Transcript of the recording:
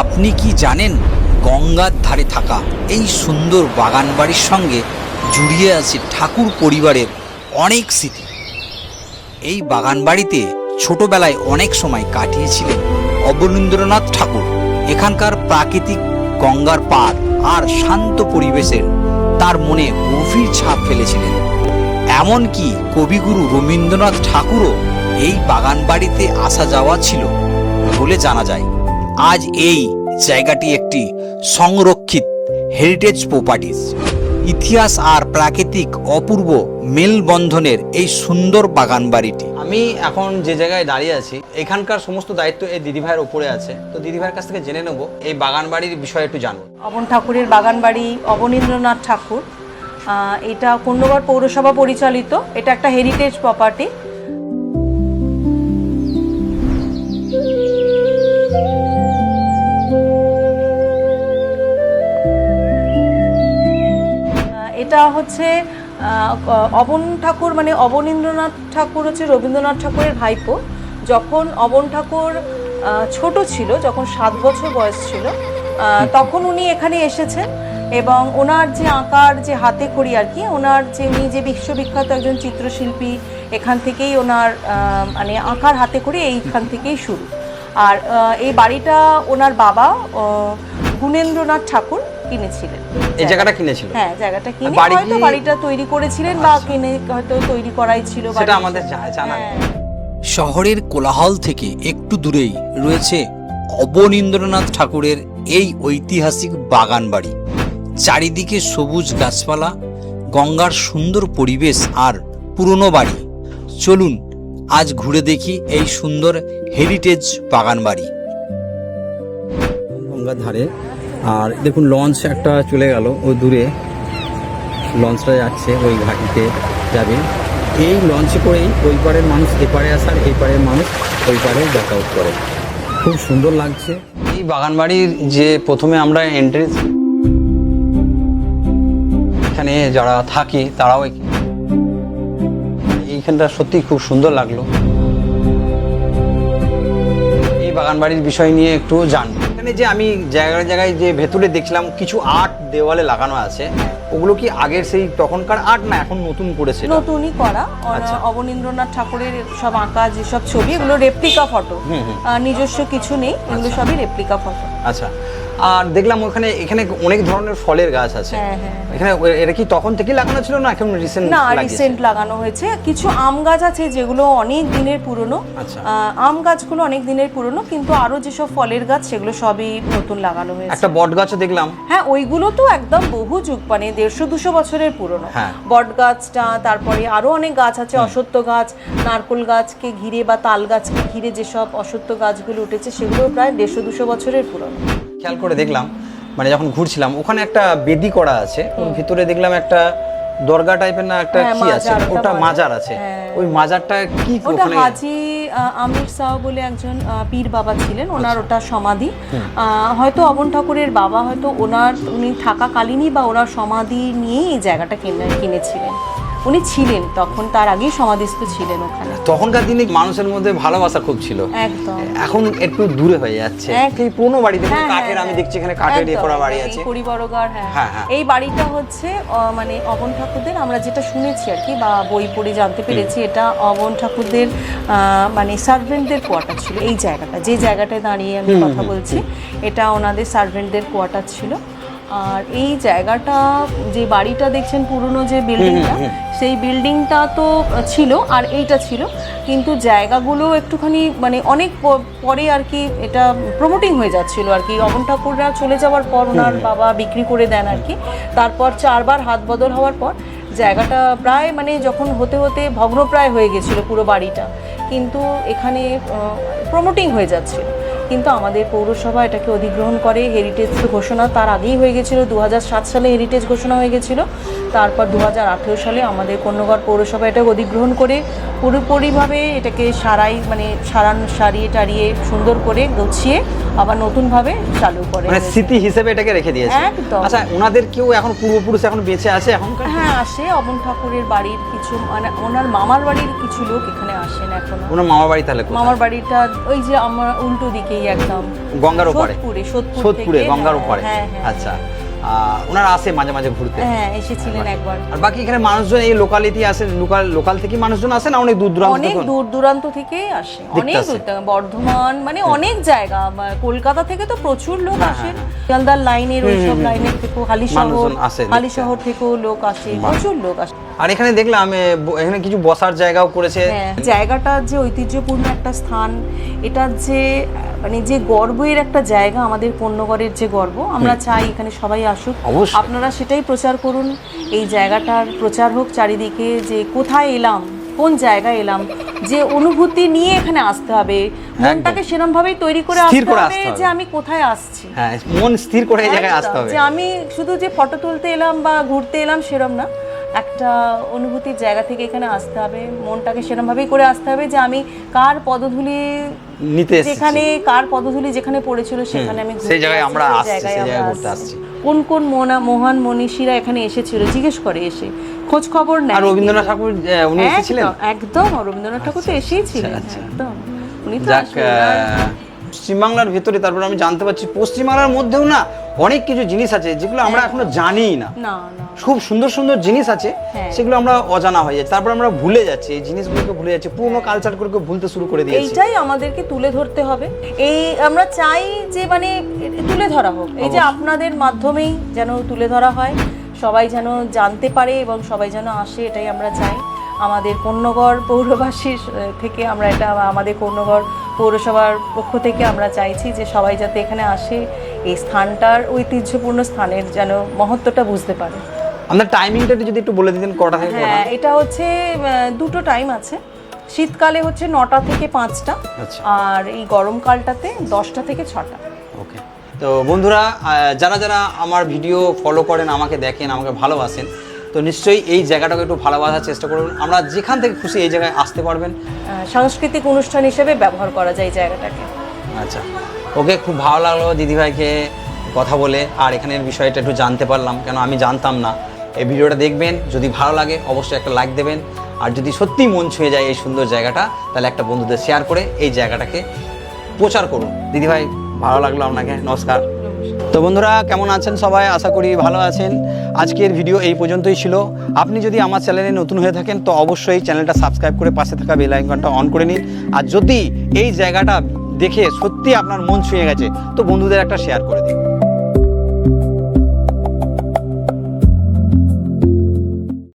আপনি কি জানেন গঙ্গার ধারে থাকা এই সুন্দর বাগান বাড়ির সঙ্গে জড়িয়ে আছে ঠাকুর পরিবারের অনেক স্মৃতি। এই বাগান বাড়িতে ছোটবেলায় অনেক সময় কাটিয়েছিলেন অবনীন্দ্রনাথ ঠাকুর। এখানকার প্রাকৃতিক গঙ্গার পাড় আর শান্ত পরিবেশের তার মনে গভীর ছাপ ফেলেছিলেন। এমনকি কবিগুরু রবীন্দ্রনাথ ঠাকুরও এই বাগান বাড়িতে আসা যাওয়া ছিল বলে জানা যায়। আজ এই জায়গাটি একটি সংরক্ষিত হেরিটেজ প্রপার্টিজ। ইতিহাস আর প্রাকৃতিক অপূর্ব মেলবন্ধনের এই সুন্দর বাগান বাড়িটি। আমি এখন যে জায়গায় দাঁড়িয়ে আছি এখানকার সমস্ত দায়িত্ব এই দিদিভাইয়ের উপরে আছে। তো দিদিভাইয়ের কাছ থেকে জেনে নেব এই বাগান বাড়ির বিষয়ে একটু জানবো। অবন ঠাকুরের বাগান বাড়ি, অবনীন্দ্রনাথ ঠাকুর, এটা কোন্নগর পৌরসভা পরিচালিত। এটা একটা হেরিটেজ প্রপার্টি। এটা হচ্ছে অবন ঠাকুর মানে অবনীন্দ্রনাথ ঠাকুর হচ্ছে রবীন্দ্রনাথ ঠাকুরের ভাইপো। যখন অবন ঠাকুর ছোট ছিল, যখন 7 বছর বয়স ছিল, তখন উনি এখানে এসেছেন এবং ওনার যে আঁকার যে হাতে খড়ি আর কি, ওনার যে উনি যে বিশ্ববিখ্যাত একজন চিত্রশিল্পী, এখান থেকেই ওনার মানে আঁকার হাতে খড়ি এইখান থেকেই শুরু। আর এই বাড়িটা ওনার বাবা গুণেন্দ্রনাথ ঠাকুর কিনেছিলেন। এই জায়গাটা কিনেছিল? হ্যাঁ, জায়গাটা কিনে হয়তো বাড়িটা তৈরি করেছিলেন বা কিনে হয়তো তৈরি করাই ছিল, সেটা আমাদের জানা নেই। শহরের কোলাহল থেকে একটু দূরেই রয়েছে অবনীন্দ্রনাথ ঠাকুরের এই ঐতিহাসিক বাগান বাড়ি। চারিদিকে সবুজ গাছপালা, গঙ্গার সুন্দর পরিবেশ আর পুরনো বাড়ি। চলুন আজ ঘুরে দেখি এই সুন্দর হেরিটেজ বাগান বাড়ি। গঙ্গার ধারে, আর দেখুন লঞ্চ একটা চলে গেল ওই দূরে, লঞ্চটা যাচ্ছে ওই ঘাটিতে যাবে। এই লঞ্চে করেই ওই পারের মানুষ এপারে আসার, এই পারের মানুষ ওই পারে যাতায়াত করে। খুব সুন্দর লাগছে এই বাগান বাড়ির। যে প্রথমে আমরা এন্ট্রেন্স, এখানে যারা থাকি তারাও এইখানটা সত্যি খুব সুন্দর লাগলো। এই বাগান বাড়ির বিষয় নিয়ে একটু জানবো। এখানে যে আমি জায়গায় জায়গায় যে ভেতরে দেখছিলাম কিছু আর্ট দেওয়ালে লাগানো আছে, ওগুলো কি আগের সেই তখনকার আর্ট না এখন নতুন করেছে? নতুনই করা। অবনীন্দ্রনাথ ঠাকুরের সব আঁকা যেসব ছবি, এগুলো রেপ্লিকা ফটো, নিজস্ব কিছু নেই, এগুলো সবই রেপ্লিকা ফটো। আচ্ছা। আর দেখলাম এখানে অনেক ধরনের ফলের গাছ আছে। এখানে এটা কি তখন থেকেই লাগানো ছিল না এখন রিসেন্ট? না, রিসেন্ট লাগানো হয়েছে। কিছু আম গাছ আছে যেগুলো অনেক দিনের পুরনো। আম গাছগুলো অনেক দিনের পুরনো, কিন্তু আরো যেসব ফলের গাছ সেগুলো সবই নতুন লাগানো হয়েছে। একটা বট গাছও দেখলাম। হ্যাঁ, ওইগুলো তো একদম বহু যুগ, মানে 150-200 বছরের পুরনো। বট গাছটা, তারপরে আরো অনেক গাছ আছে, অশ্বত্থ গাছ, নারকেল গাছকে ঘিরে বা তাল গাছকে ঘিরে যেসব অশ্বত্থ গাছগুলো উঠেছে সেগুলো প্রায় 150-200 বছরের পুরনো। খেয়াল করে দেখলাম, মানে যখন ঘুরছিলাম ওখানে একটা বেদি করা আছে, ওর ভিতরে দেখলাম একটা দরগা টাইপের না একটা কি আছে, ওটা মাজার আছে। ওই মাজারটা কি? ওটা হাজি আমির শাহ বলে একজন পীর বাবা ছিলেন, ওনার ওটা সমাধি। হয়তো অবন ঠাকুরের বাবা হয়তো উনি থাকাকালীনই বা ওনার সমাধি নিয়েই এই জায়গাটা কিনেছিলেন। উনি ছিলেন তখন, তার আগেই সমাধিস্থ ছিলেন ওখানে। তখনকার দিনে মানুষের মধ্যে ভালোবাসা খুব ছিল। একদম। এখন একটু দূরে হয়ে যাচ্ছে। এই পুরনো বাড়ি দেখুন, কাঠের, আমি দেখছি এখানে কাঠের দিয়ে করা বাড়ি আছে, পরিবারগার। হ্যাঁ, এই বাড়িটা হচ্ছে মানে অবন ঠাকুরদের, আমরা যেটা শুনেছি আর কি বা বই পড়ে জানতে পেরেছি, এটা অবন ঠাকুরদের মানে সার্ভেন্টদের কোয়ার্টার ছিল। এই জায়গাটা, যে জায়গাটায় দাঁড়িয়ে আমি কথা বলছি, এটা ওনাদের সার্ভেন্টদের কোয়ার্টার ছিল। আর এই জায়গাটা, যে বাড়িটা দেখছেন পুরনো যে বিল্ডিংটা, সেই বিল্ডিংটা তো ছিল আর এইটা ছিল, কিন্তু জায়গাগুলো একটুখানি মানে অনেক পরে আর কি এটা প্রমোটিং হয়ে যাচ্ছিল আর কি। অবন ঠাকুররা চলে যাওয়ার পর ওনার বাবা বিক্রি করে দেন আর কি। তারপর 4 বার হাত বদল হওয়ার পর জায়গাটা প্রায় মানে যখন হতে হতে ভগ্নপ্রায় হয়ে গেছিল পুরো বাড়িটা, কিন্তু এখানে প্রমোটিং হয়ে যাচ্ছিল। কিন্তু আমাদের পৌরসভা এটাকে অধিগ্রহণ করে, হেরিটেজ ঘোষণা তার আগেই হয়ে গেছিল। 2007 সালে হেরিটেজ ঘোষণা হয়ে গেছিল। তারপর 2018 সালে আমাদের কোন্নগর পৌরসভা এটাকে অধিগ্রহণ করে পুরোপুরিভাবে এটাকে সারিয়ে টারিয়ে সুন্দর করে গুছিয়ে আবার নতুনভাবে চালু করে, মানে স্মৃতি হিসেবে এটাকে রেখে দিয়েছে। একদম। আচ্ছা, ওনাদের কেউ এখন পূর্বপুরুষ এখন বেঁচে আছে এখনকার? হ্যাঁ, আসে। অবন ঠাকুরের বাড়ির কিছু, মানে ওনার মামার বাড়ির কিছু লোক এখানে আসেন এখন। ওনার মামার বাড়ি? তাহলে মামার বাড়িটা ওই যে আমার উল্টো দিকেই একদম গঙ্গার ওপারে সোদপুরে থেকে, গঙ্গার হ্যাঁ, ওপারে হ্যাঁ, হ্যাঁ। আচ্ছা ওনারা আসে মাঝে মাঝে ঘুরতে হ্যাঁ এসেছিলেন একবার। আর বাকি এখানে মানুষজন এই লোকালিটি আসে লোকাল থেকে মানুষজন আসে না অনেক দূর দূরান্ত অনেক থেকে? দূর দূরান্ত থেকে আসে, অনেক আসে। দূর থেকে, বর্ধমান মানে অনেক জায়গা, কলকাতা থেকে তো প্রচুর লোক হ্যাঁ, আসেন, শিয়ালদার লাইনের ওইসব লাইনের থেকেও, মানুষজন আসে দেখতে। হালিশহর থেকেও লোক আসে, প্রচুর লোক আসে। আর এখানে দেখলাম এখানে কিছু বসার জায়গাও করেছে। হ্যাঁ, জায়গাটা যে ঐতিহ্যপূর্ণ একটা স্থান, এটা যে মানে যে গর্বের একটা জায়গা, আমাদের পণ্যগড়ের যে গর্ব, আমরা চাই এখানে সবাই আসুক। অবশ্যই। আপনারা সেটাই প্রচার করুন, এই জায়গাটার প্রচার হোক চারিদিকে, যে কোথায় এলাম, কোন জায়গায় এলাম, যে অনুভূতি নিয়ে এখানে আসতে হবে, মনটাকে সেরকম ভাবেই তৈরি করে স্থির আসতে করে হবে আসতে হবে। যে আমি কোথায় আসছি। হ্যাঁ, মন স্থির করে এই জায়গায় আসতে একদম, হবে। যে আমি শুধু যে ফটো তুলতে এলাম বা ঘুরতে এলাম সেরকম না, একটা অনুভূতির জায়গা থেকে এখানে আসতে হবে, মনটাকে সেরকম ভাবেই করে আসতে হবে যে আমি কার পদধূলি নিতে এসেছি। যেখানে, কার পদধূলি যেখানে পড়েছিল সেখানে আমি ঘুরতে সেই জায়গায় আসছি, আমরা সেই আসছি, জায়গায় সেই আমরা জায়গায় ঘুরতে আসছি। আসছি। কোন কোন মহান মনীষীরা এখানে এসেছিল জিজ্ঞেস করে, এসে খোঁজ খবর নেয়। আর রবীন্দ্রনাথ ঠাকুর উনি এসেছিলেন? একদম রবীন্দ্রনাথ ঠাকুর তো এসেই ছিলেন, আচ্ছা। একদম উনি তো যাক, আসবেন। আর পশ্চিমবাংলার ভেতরে তারপর আমি জানতে পারছি পশ্চিমবাংলার মধ্যেও না অনেক কিছু জিনিস আছে যেগুলো আমরা এখনো জানিই না। না না খুব সুন্দর সুন্দর জিনিস আছে, হ্যাঁ। সেগুলো আমরা অজানা হয়ে যাচ্ছে, তারপর আমরা ভুলে যাচ্ছি, এই জিনিসগুলোকে ভুলে যাচ্ছি, পুরনো কালচারগুলোকে ভুলতে শুরু করে দিয়েছি। এইটাই আমাদেরকে তুলে ধরতে হবে, এই আমরা চাই যে মানে তুলে ধরা হোক, এই যে আপনাদের মাধ্যমেই যেন তুলে ধরা হয়, সবাই যেন জানতে পারে এবং সবাই যেন আসে, এটাই আমরা চাই। আমাদের কর্ণগড় পৌরবাসীর থেকে আমরা এটা, আমাদের কর্ণগড় পৌরসভার পক্ষ থেকে আমরা চাইছি যে সবাই যাতে এখানে আসে, এই স্থানটার ঐতিহ্যপূর্ণ স্থানের যেন মহত্বটা বুঝতে পারে। আপনার টাইমিংটা যদি একটু বলে দিতেন কটা থেকে কটা? হ্যাঁ, এটা হচ্ছে দুটো টাইম আছে, শীতকালে হচ্ছে 9টা থেকে 5টা, আচ্ছা। আর এই গরমকালটাতে 10টা থেকে 6টা। ওকে, তো বন্ধুরা যারা যারা আমার ভিডিও ফলো করেন, আমাকে দেখেন, আমাকে ভালোবাসেন, তো নিশ্চয়ই এই জায়গাটাকে একটু ভালোবাসার চেষ্টা করুন। আমরা যেখান থেকে খুশি এই জায়গায় আসতে পারবেন। সাংস্কৃতিক অনুষ্ঠান হিসেবে ব্যবহার করা যায় এই জায়গাটাকে। আচ্ছা, ওকে, খুব ভালো লাগলো দিদিভাইকে কথা বলে, আর এখানের বিষয়টা একটু জানতে পারলাম, কেন আমি জানতাম না। এই ভিডিওটা দেখবেন, যদি ভালো লাগে অবশ্যই একটা লাইক দেবেন, আর যদি সত্যি মন ছুঁয়ে যায় এই সুন্দর জায়গাটা, তাহলে একটা বন্ধুদের শেয়ার করে এই জায়গাটাকে প্রচার করুন। দিদিভাই, ভালো লাগলো আপনাকে, নমস্কার। তো বন্ধুরা, কেমন আছেন সবাই? আশা করি ভালো আছেন। আজকের ভিডিও এই পর্যন্তই ছিল। আপনি যদি আমার চ্যানেলে নতুন হয়ে থাকেন তো অবশ্যই চ্যানেলটা সাবস্ক্রাইব করে পাশে থাকা বেল আইকনটা অন করে নিন। আর যদি এই জায়গাটা দেখে সত্যি আপনার মন ছুঁয়ে গেছে তো বন্ধুদের একটা শেয়ার করে দিন।